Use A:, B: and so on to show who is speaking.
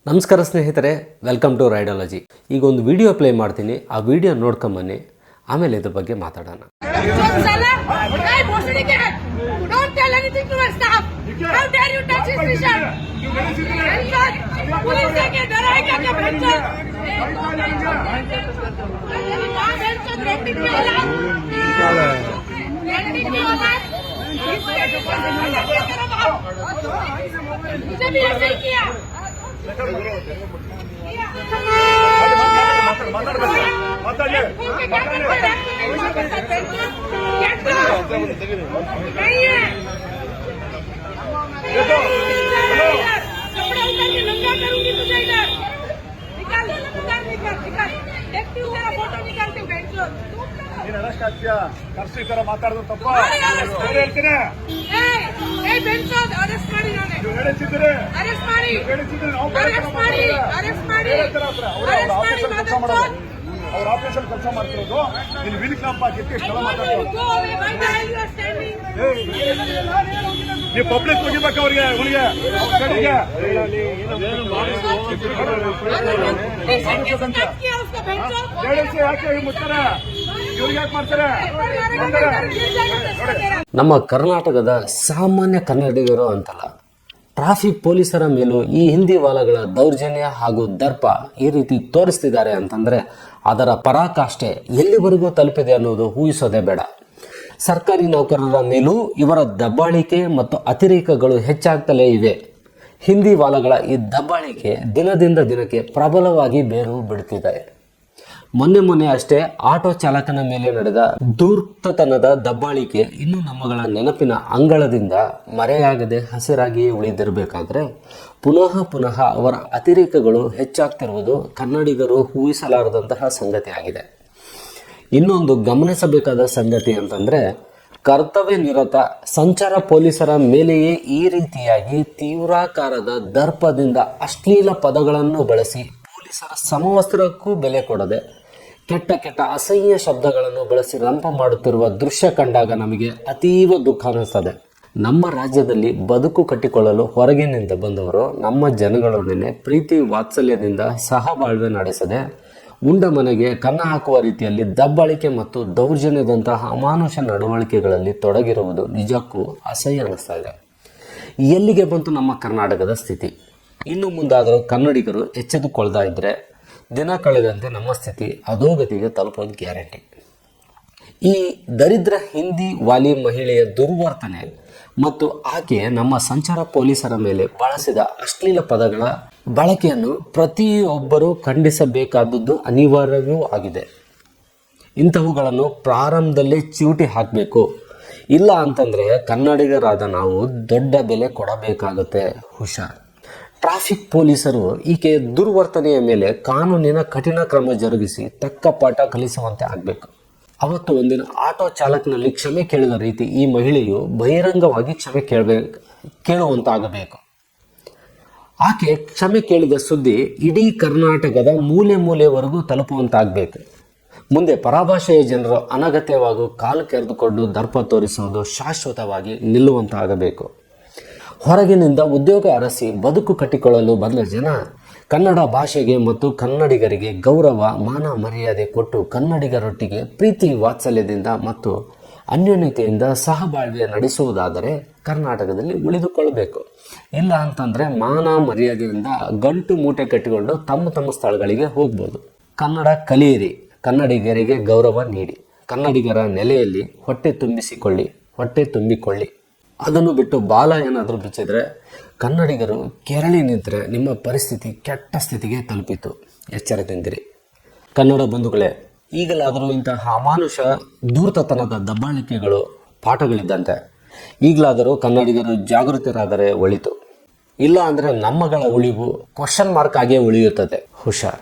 A: ನಮಸ್ಕಾರ ಸ್ನೇಹಿತರೆ, welcome to ರೈಡಾಲಜಿ. ಈಗ ಒಂದು ವಿಡಿಯೋ ಪ್ಲೇ ಮಾಡ್ತೀನಿ, ಆ ವಿಡಿಯೋ ನೋಡ್ಕೊಂಬನ್ನಿ, ಆಮೇಲೆ ಇದ್ರ ಬಗ್ಗೆ ಮಾತಾಡೋಣ.
B: ಮಾತಾಡೋದು ತಪ್ಪ. ಅವ್ರ ಆಫೀಸಲ್ಲಿ ಕೆಲಸ ಮಾಡ್ತಿರೋದು ಇಲ್ಲಿ ವಿಲಿಕ್ನಪ್ಪ ಹಾಕಿತ್ತು ಇಷ್ಟೆಲ್ಲ ಮಾತಾಡ್ತಾರೆ. ನೀವು ಪಬ್ಲಿಕ್ ಹೋಗಿಬೇಕು ಅವ್ರಿಗೆ ಅವನಿಗೆ ಯಾಕೆ ಮುಟ್ತಾರೆ, ಇವ್ರಿಗೆ ಯಾಕೆ ಮಾಡ್ತಾರೆ?
A: ನಮ್ಮ ಕರ್ನಾಟಕದ ಸಾಮಾನ್ಯ ಕನ್ನಡಿಗರು ಅಂತಲ್ಲ, ಟ್ರಾಫಿಕ್ ಪೊಲೀಸರ ಮೇಲೂ ಈ ಹಿಂದಿ ವಾಲಗಳ ದೌರ್ಜನ್ಯ ಹಾಗೂ ದರ್ಪ ಈ ರೀತಿ ತೋರಿಸ್ತಿದ್ದಾರೆ ಅಂತಂದರೆ ಅದರ ಪರಾಕಾಷ್ಠೆ ಎಲ್ಲಿವರೆಗೂ ತಲುಪಿದೆ ಅನ್ನೋದು ಊಹಿಸೋದೇ ಬೇಡ. ಸರ್ಕಾರಿ ನೌಕರರ ಮೇಲೂ ಇವರ ದಬ್ಬಾಳಿಕೆ ಮತ್ತು ಅತಿರೇಕಗಳು ಹೆಚ್ಚಾಗ್ತಲೇ ಇವೆ. ಹಿಂದಿ ವಾಲಗಳ ಈ ದಬ್ಬಾಳಿಕೆ ದಿನದಿಂದ ದಿನಕ್ಕೆ ಪ್ರಬಲವಾಗಿ ಬೇರು ಬಿಡುತ್ತಿದೆ. ಮೊನ್ನೆ ಅಷ್ಟೇ ಆಟೋ ಚಾಲಕನ ಮೇಲೆ ನಡೆದ ಧೂರ್ತತನದ ದಬ್ಬಾಳಿಕೆ ಇನ್ನೂ ನಮ್ಮಗಳ ನೆನಪಿನ ಅಂಗಳದಿಂದ ಮರೆಯಾಗದೆ ಹಸಿರಾಗಿಯೇ ಉಳಿದಿರಬೇಕಾದ್ರೆ ಪುನಃ ಅವರ ಅತಿರೇಕಗಳು ಹೆಚ್ಚಾಗ್ತಿರುವುದು ಕನ್ನಡಿಗರು ಊಹಿಸಲಾರದಂತಹ ಸಂಗತಿಯಾಗಿದೆ. ಇನ್ನೊಂದು ಗಮನಿಸಬೇಕಾದ ಸಂಗತಿ ಅಂತಂದರೆ, ಕರ್ತವ್ಯ ನಿರತ ಸಂಚಾರ ಪೊಲೀಸರ ಮೇಲೆಯೇ ಈ ರೀತಿಯಾಗಿ ತೀವ್ರಾಕಾರದ ದರ್ಪದಿಂದ ಅಶ್ಲೀಲ ಪದಗಳನ್ನು ಬಳಸಿ ಪೊಲೀಸರ ಸಮವಸ್ತ್ರಕ್ಕೂ ಬೆಲೆ ಕೊಡದೆ ಕೆಟ್ಟ ಅಸಹ್ಯ ಶಬ್ದಗಳನ್ನು ಬಳಸಿ ರಂಪ ಮಾಡುತ್ತಿರುವ ದೃಶ್ಯ ಕಂಡಾಗ ನಮಗೆ ಅತೀವ ದುಃಖ ಅನ್ನಿಸ್ತದೆ. ನಮ್ಮ ರಾಜ್ಯದಲ್ಲಿ ಬದುಕು ಕಟ್ಟಿಕೊಳ್ಳಲು ಹೊರಗಿನಿಂದ ಬಂದವರು ನಮ್ಮ ಜನಗಳೊಡನೆ ಪ್ರೀತಿ ವಾತ್ಸಲ್ಯದಿಂದ ಸಹಬಾಳ್ವೆ ನಡೆಸದೆ ಉಂಡ ಮನೆಗೆ ಕನ್ನ ಹಾಕುವ ರೀತಿಯಲ್ಲಿ ದಬ್ಬಾಳಿಕೆ ಮತ್ತು ದೌರ್ಜನ್ಯದಂತಹ ಅಮಾನುಷ ನಡವಳಿಕೆಗಳಲ್ಲಿ ತೊಡಗಿರುವುದು ನಿಜಕ್ಕೂ ಅಸಹ್ಯ ಅನ್ನಿಸ್ತಾ ಇದೆ. ಎಲ್ಲಿಗೆ ಬಂತು ನಮ್ಮ ಕರ್ನಾಟಕದ ಸ್ಥಿತಿ? ಇನ್ನು ಮುಂದಾದರೂ ಕನ್ನಡಿಗರು ಎಚ್ಚೆತ್ತುಕೊಳ್ತಾ ಇದ್ದರೆ ದಿನ ಕಳೆದಂತೆ ನಮ್ಮ ಸ್ಥಿತಿ ಅಧೋಗತಿಗೆ ತಲುಪೋದು ಗ್ಯಾರಂಟಿ. ಈ ದರಿದ್ರ ಹಿಂದಿ ವಾಲಿ ಮಹಿಳೆಯ ದುರ್ವರ್ತನೆ ಮತ್ತು ಆಕೆ ನಮ್ಮ ಸಂಚಾರ ಪೊಲೀಸರ ಮೇಲೆ ಬಳಸಿದ ಅಶ್ಲೀಲ ಪದಗಳ ಬಳಕೆಯನ್ನು ಪ್ರತಿಯೊಬ್ಬರೂ ಖಂಡಿಸಬೇಕಾದದ್ದು ಅನಿವಾರ್ಯವೂ ಆಗಿದೆ. ಇಂತಹವುಗಳನ್ನು ಪ್ರಾರಂಭದಲ್ಲೇ ಚಿವುಟಿ ಹಾಕಬೇಕು. ಇಲ್ಲ ಅಂತಂದರೆ ಕನ್ನಡಿಗರಾದ ನಾವು ದೊಡ್ಡ ಬೆಲೆ ಕೊಡಬೇಕಾಗುತ್ತೆ. ಹುಷಾರ್. ಟ್ರಾಫಿಕ್ ಪೊಲೀಸರು ಈಕೆ ದುರ್ವರ್ತನೆಯ ಮೇಲೆ ಕಾನೂನಿನ ಕಠಿಣ ಕ್ರಮ ಜರುಗಿಸಿ ತಕ್ಕ ಪಾಠ ಕಲಿಸುವಂತೆ ಆಗಬೇಕು. ಅವತ್ತು ಒಂದಿನ ಆಟೋ ಚಾಲಕನಲ್ಲಿ ಕ್ಷಮೆ ಕೇಳಿದ ರೀತಿ ಈ ಮಹಿಳೆಯು ಬಹಿರಂಗವಾಗಿ ಕ್ಷಮೆ ಕೇಳುವಂತಾಗಬೇಕು. ಆಕೆ ಕ್ಷಮೆ ಕೇಳಿದ ಸುದ್ದಿ ಇಡೀ ಕರ್ನಾಟಕದ ಮೂಲೆವರೆಗೂ ತಲುಪುವಂತಾಗಬೇಕು. ಮುಂದೆ ಪರಭಾಷೆಯ ಜನರು ಅನಗತ್ಯವಾಗಿ ಕಾಲು ಕೆರೆದುಕೊಂಡು ದರ್ಪ ತೋರಿಸುವುದು ಶಾಶ್ವತವಾಗಿ ನಿಲ್ಲುವಂತಾಗಬೇಕು. ಹೊರಗಿನಿಂದ ಉದ್ಯೋಗ ಅರಸಿ ಬದುಕು ಕಟ್ಟಿಕೊಳ್ಳಲು ಬಂದ ಜನ ಕನ್ನಡ ಭಾಷೆಗೆ ಮತ್ತು ಕನ್ನಡಿಗರಿಗೆ ಗೌರವ ಮಾನ ಮರ್ಯಾದೆ ಕೊಟ್ಟು ಕನ್ನಡಿಗರೊಟ್ಟಿಗೆ ಪ್ರೀತಿ ವಾತ್ಸಲ್ಯದಿಂದ ಮತ್ತು ಅನ್ಯೋನ್ಯತೆಯಿಂದ ಸಹಬಾಳ್ವೆ ನಡೆಸುವುದಾದರೆ ಕರ್ನಾಟಕದಲ್ಲಿ ಉಳಿದುಕೊಳ್ಳಬೇಕು. ಇಲ್ಲ ಅಂತಂದರೆ ಮಾನ ಮರ್ಯಾದೆಯಿಂದ ಗಂಟು ಮೂಟೆ ಕಟ್ಟಿಕೊಂಡು ತಮ್ಮ ಸ್ಥಳಗಳಿಗೆ ಹೋಗ್ಬೋದು. ಕನ್ನಡ ಕಲಿಯಿರಿ, ಕನ್ನಡಿಗರಿಗೆ ಗೌರವ ನೀಡಿ, ಕನ್ನಡಿಗರ ನೆಲೆಯಲ್ಲಿ ಹೊಟ್ಟೆ ತುಂಬಿಕೊಳ್ಳಿ. ಅದನ್ನು ಬಿಟ್ಟು ಬಾಲ ಏನಾದರೂ ಬಿಚ್ಚಿದ್ರೆ ಕನ್ನಡಿಗರು ಕೆರಳಿ ನಿಂತರೆ ನಿಮ್ಮ ಪರಿಸ್ಥಿತಿ ಕೆಟ್ಟ ಸ್ಥಿತಿಗೆ ತಲುಪಿತು. ಎಚ್ಚರದಿಂದಿರಿ. ಕನ್ನಡ ಬಂಧುಗಳೇ, ಈಗಲಾದರೂ ಇಂತಹ ಅಮಾನುಷ ಧೂರ್ತತನದ ದಬ್ಬಾಳಿಕೆಗಳು ಪಾಠಗಳಿದ್ದಂತೆ. ಈಗಲಾದರೂ ಕನ್ನಡಿಗರು ಜಾಗೃತರಾದರೆ ಒಳಿತು. ಇಲ್ಲ ಅಂದರೆ ನಮ್ಮಗಳ ಉಳಿವು ಕ್ವಶನ್ ಮಾರ್ಕ್ ಆಗೇ ಉಳಿಯುತ್ತದೆ. ಹುಷಾರ್.